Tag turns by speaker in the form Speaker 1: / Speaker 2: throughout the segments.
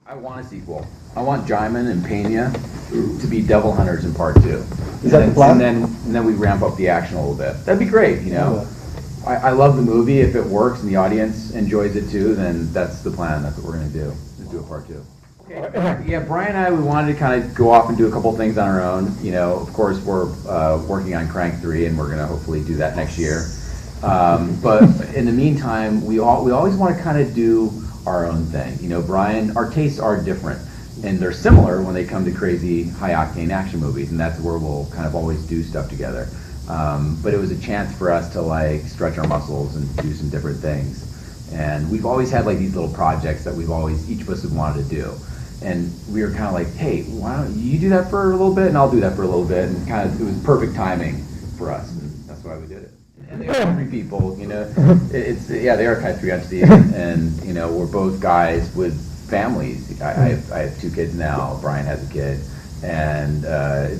Speaker 1: I want a sequel. I want Jaimin and Pena to be devil hunters in part 2.
Speaker 2: Is that the plan?
Speaker 1: And then we ramp up the action a little bit. That'd be great, you know. I love the movie. If it works and the audience enjoys it too, then that's the plan. That's what we're going to do. Is do a part 2. Okay. Yeah, Brian and I, we wanted to kind of go off and do a couple things on our own. You know, of course, we're working on Crank 3, and we're going to hopefully do that next year. But in the meantime, we always want to kind of do our own thing. You know, Brian, our tastes are different, and they're similar when they come to crazy, high-octane action movies, and that's where we'll kind of always do stuff together. But it was a chance for us to like stretch our muscles and do some different things. And we've always had like these little projects that each of us have wanted to do. And we were kind of like, hey, why don't you do that for a little bit, and I'll do that for a little bit, and kind of it was perfect timing for us, and that's why we did it. And they are 3 people, you know. They are kind of 3 entities, and you know, we're both guys with families. I have 2 kids now. Brian has a kid, and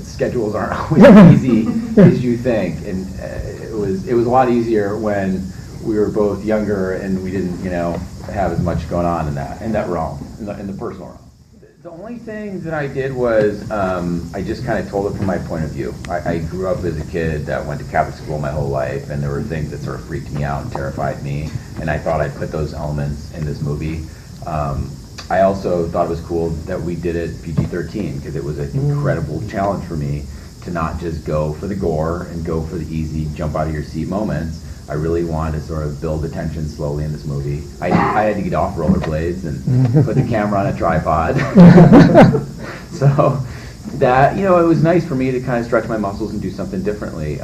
Speaker 1: schedules aren't always as easy as you think. And it was a lot easier when we were both younger and we didn't, you know, have as much going on in that realm, in the personal realm. The only thing that I did was I just kind of told it from my point of view. I grew up as a kid that went to Catholic school my whole life, and there were things that sort of freaked me out and terrified me, and I thought I'd put those elements in this movie. I also thought it was cool that we did it PG-13 because it was an incredible challenge for me to not just go for the gore and go for the easy jump out of your seat moments. I really wanted to sort of build the tension slowly in this movie. I had to get off rollerblades and put the camera on a tripod. So that, you know, it was nice for me to kind of stretch my muscles and do something differently.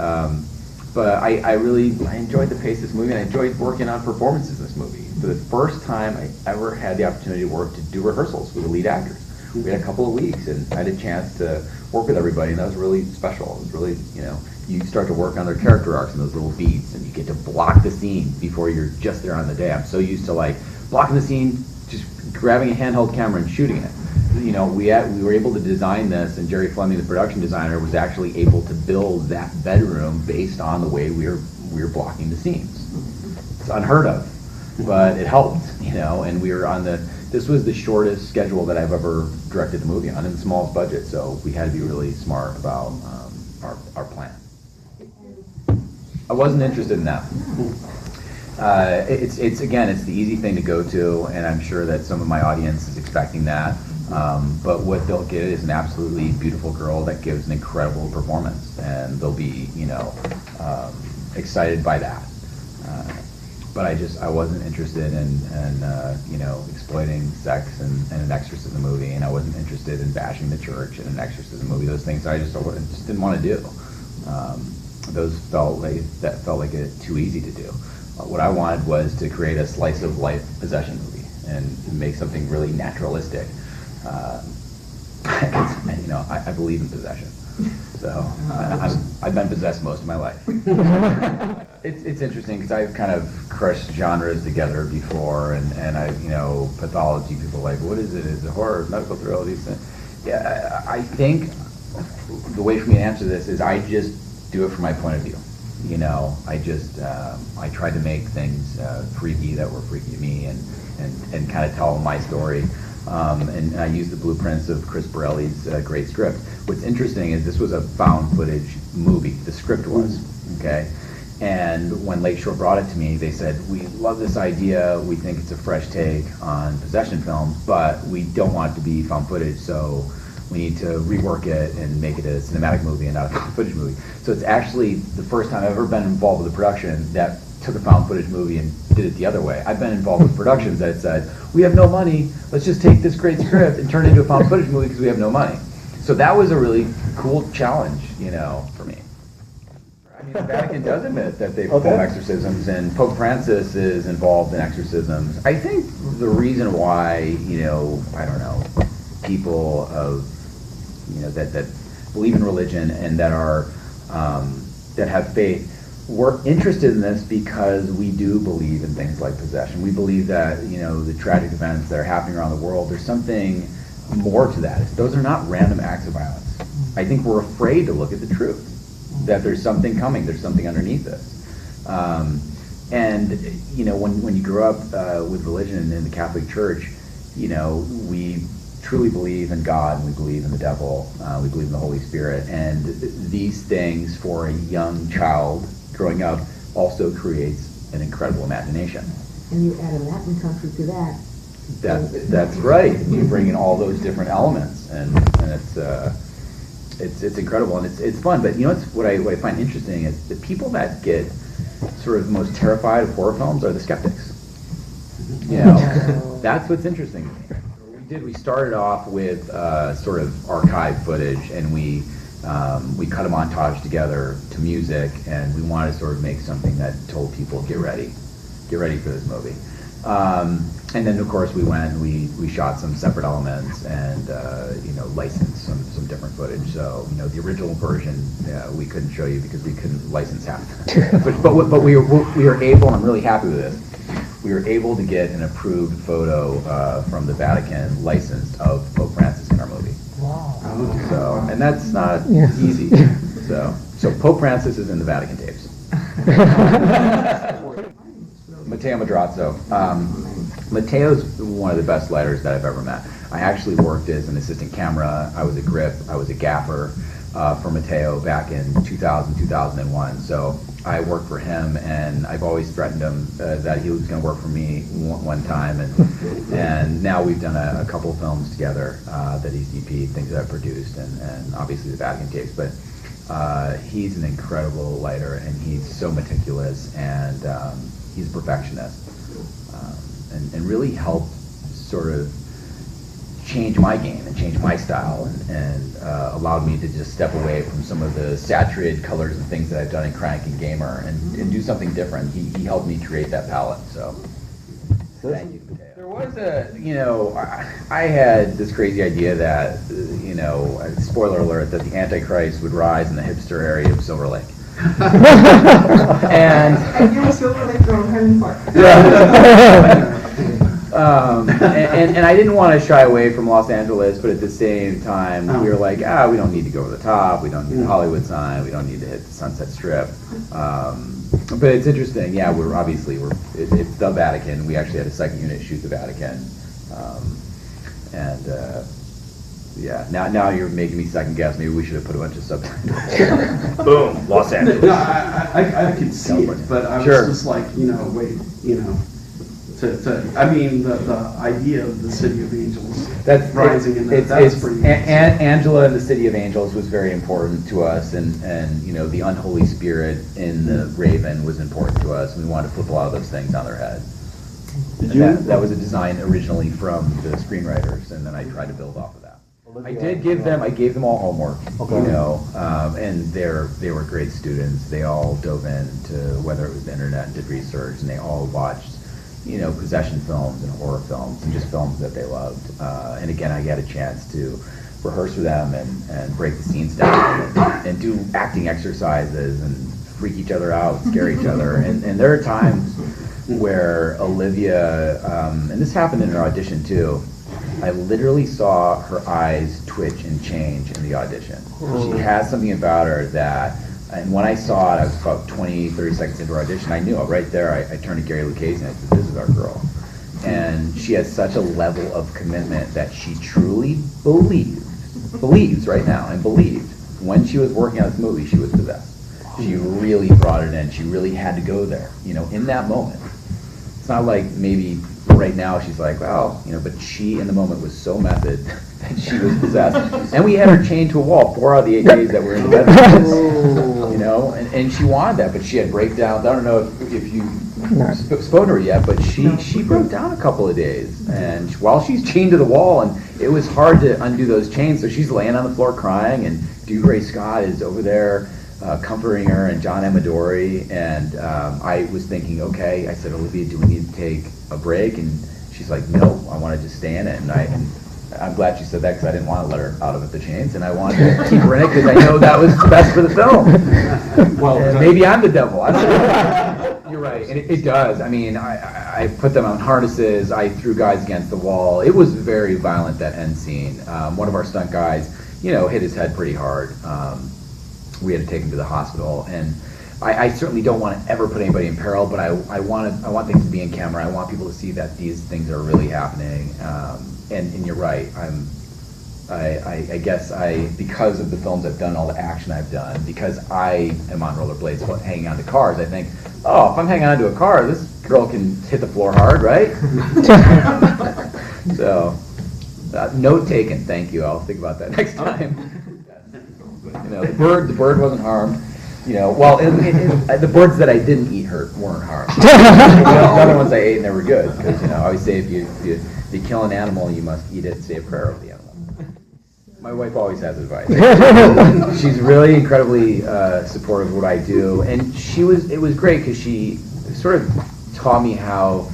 Speaker 1: But I enjoyed the pace of this movie, and I enjoyed working on performances in this movie. For the first time I ever had the opportunity to do rehearsals with the lead actors. We had a couple of weeks, and I had a chance to work with everybody, and that was really special. It was really, you know, you start to work on their character arcs and those little beats, and you get to block the scene before you're just there on the day. I'm so used to like blocking the scene, just grabbing a handheld camera and shooting it. You know, we were able to design this, and Jerry Fleming, the production designer, was actually able to build that bedroom based on the way we were blocking the scenes. It's unheard of, but it helped, you know. And we were on this was the shortest schedule that I've ever directed a movie on, and the smallest budget, so we had to be really smart about our plan. I wasn't interested in that. It's the easy thing to go to, and I'm sure that some of my audience is expecting that. But what they'll get is an absolutely beautiful girl that gives an incredible performance, and they'll be, you know, excited by that. But I wasn't interested in you know, exploiting sex and an exorcism movie, and I wasn't interested in bashing the church in an exorcism movie. Those things I just didn't want to do. Those felt like it too easy to do. What I wanted was to create a slice of life possession movie and make something really naturalistic. And, you know, I believe in possession, so I've been possessed most of my life. It's interesting because I've kind of crushed genres together before, and I, you know, pathology. People are like, what is it? Is it horror, medical thriller? These things. Yeah, I think the way for me to answer this is I just do it from my point of view. You know, I tried to make things freaky that were freaky to me, and kind of tell my story. And I used the blueprints of Chris Borelli's great script. What's interesting is this was a found footage movie. The script was, okay? And when Lakeshore brought it to me, they said, we love this idea. We think it's a fresh take on possession films, but we don't want it to be found footage, so we need to rework it and make it a cinematic movie and not a found footage movie. So it's actually the first time I've ever been involved with a production that took a found footage movie and did it the other way. I've been involved with productions that said, we have no money, let's just take this great script and turn it into a found footage movie because we have no money. So that was a really cool challenge, you know, for me. I mean, the Vatican does admit that they perform exorcisms, and Pope Francis is involved in exorcisms. I think the reason why, you know, I don't know, people of, you know, that believe in religion and that are that have faith, we're interested in this because we do believe in things like possession. We believe that, you know, the tragic events that are happening around the world, there's something more to that. Those are not random acts of violence. I think we're afraid to look at the truth, that there's something coming, there's something underneath this. And, you know, when you grow up with religion in the Catholic Church, we truly believe in God, and we believe in the devil, we believe in the Holy Spirit, and these things for a young child growing up also creates an incredible imagination.
Speaker 2: And you add a Latin country to that.
Speaker 1: That's right. You bring in all those different elements, and it's incredible, and it's fun. But what I find interesting is the people that get sort of most terrified of horror films are the skeptics. That's what's interesting to me. We started off with sort of archive footage, and we cut a montage together to music, and we wanted to sort of make something that told people, get ready for this movie. And then of course we went and we shot some separate elements and licensed some different footage. So the original version we couldn't show you because we couldn't license half. but we were able, and I'm really happy with this. We were able to get an approved photo from the Vatican licensed of Pope Francis in our movie.
Speaker 3: Wow.
Speaker 1: So, and that's not easy. So Pope Francis is in the Vatican tapes. Matteo Madrazzo. Matteo's one of the best lighters that I've ever met. I actually worked as an assistant camera. I was a grip. I was a gaffer for Matteo back in 2000, 2001. So I worked for him, and I've always threatened him that he was going to work for me one time. And now we've done a couple of films together that he's DP'd, things that I've produced, and obviously the Vatican tapes. But he's an incredible lighter, and he's so meticulous, and he's a perfectionist, and really helped sort of change my game and change my style, and allowed me to just step away from some of the saturated colors and things that I've done in Crank and Gamer and do something different. He helped me create that palette, so thank you, Mateo. There was I had this crazy idea that, spoiler alert, that the Antichrist would rise in the hipster area of Silver Lake. and
Speaker 2: you were Silver Lake from Highland Park.
Speaker 1: And I didn't want to shy away from Los Angeles, but at the same time, we were like, we don't need to go over the top, we don't need the Hollywood sign, we don't need to hit the Sunset Strip. But it's interesting, it's the Vatican. We actually had a second unit shoot the Vatican. Now you're making me second guess. Maybe we should have put a bunch of subtitles. Boom, Los Angeles.
Speaker 3: No, I could see it, but I was just like, the idea of the City of Angels rising in that's pretty
Speaker 1: Angela and the City of Angels was very important to us, and the unholy spirit in the Raven was important to us. We wanted to flip a lot of those things on their head. That was a design originally from the screenwriters, and then I tried to build off of that. I gave them all homework, and they were great students. They all dove into whether it was the internet and did research, and they all watched possession films and horror films and just films that they loved. And again, I got a chance to rehearse with them and break the scenes down and do acting exercises and freak each other out, scare each other. And there are times where Olivia, and this happened in her audition too, I literally saw her eyes twitch and change in the audition. She has something about her that, and when I saw it, I was about 20, 30 seconds into her audition, I knew it right there. I turned to Gary Lucchese and I said, this is our girl. And she has such a level of commitment that she truly believes right now, and believed when she was working on this movie, she was possessed. She really brought it in. She really had to go there, in that moment. It's not like maybe right now she's like, well, but she in the moment was so method that she was possessed. And we had her chained to a wall 4 out of the 8 days that we're in the bedroom. And she wanted that, but she had breakdowns. I don't know if you spoke to her yet, but she broke down a couple of days. And while she's chained to the wall, and it was hard to undo those chains, so she's laying on the floor crying, and Gray Scott is over there comforting her, and John Amadori, and I was thinking, okay, I said, Olivia, do we need to take a break? And she's like, no, I want to just stay in it. And I'm glad she said that, because I didn't want to let her out of the chains, and I wanted to keep her in it because I know that was best for the film. Well, maybe I'm the devil. I don't know. You're right, and it does. I mean, I put them on harnesses. I threw guys against the wall. It was very violent, that end scene. One of our stunt guys, hit his head pretty hard. We had to take him to the hospital, and I certainly don't want to ever put anybody in peril, but I want things to be in camera. I want people to see that these things are really happening. And you're right. I guess because of the films I've done, all the action I've done, because I am on rollerblades hanging onto cars, I think, oh, if I'm hanging onto a car, this girl can hit the floor hard, right? So, note taken. Thank you. I'll think about that next time. The bird wasn't harmed. Well, the birds that I didn't eat weren't harmed. The other ones I ate and they were good, because I always say if you kill an animal, you must eat it, say a prayer over the animal. My wife always has advice. She's really incredibly supportive of what I do, and it was great because she sort of taught me how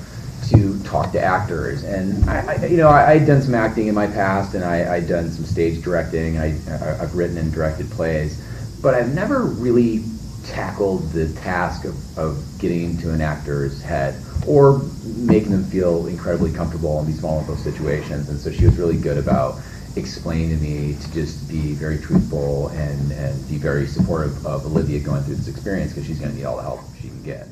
Speaker 1: to talk to actors. And I'd done some acting in my past, and I'd done some stage directing. I've written and directed plays, but I've never really tackled the task of getting into an actor's head or making them feel incredibly comfortable and be small in those situations. And so she was really good about explaining to me to just be very truthful and be very supportive of Olivia going through this experience, because she's going to need all the help she can get.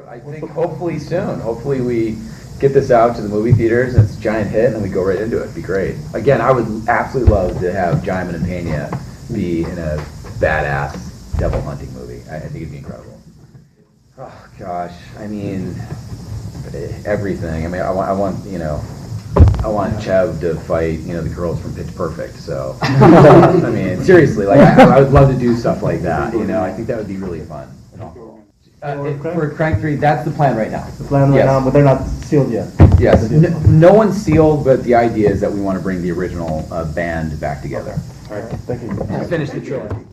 Speaker 1: I think hopefully soon. Hopefully we get this out to the movie theaters and it's a giant hit and then we go right into it. It'd be great. Again, I would absolutely love to have Jaimin and Pena be in a badass devil hunting movie. I think it'd be incredible. Oh gosh, I mean, everything. I mean, I want Chev to fight, the girls from Pitch Perfect. So, I mean, seriously, like I would love to do stuff like that. I think that would be really fun. For Crank 3, that's the plan right now.
Speaker 4: The plan right now, but they're not sealed yet.
Speaker 1: Yes, no one's sealed, but the idea is that we want to bring the original band back together.
Speaker 4: All right, thank you.
Speaker 1: To finish the trilogy.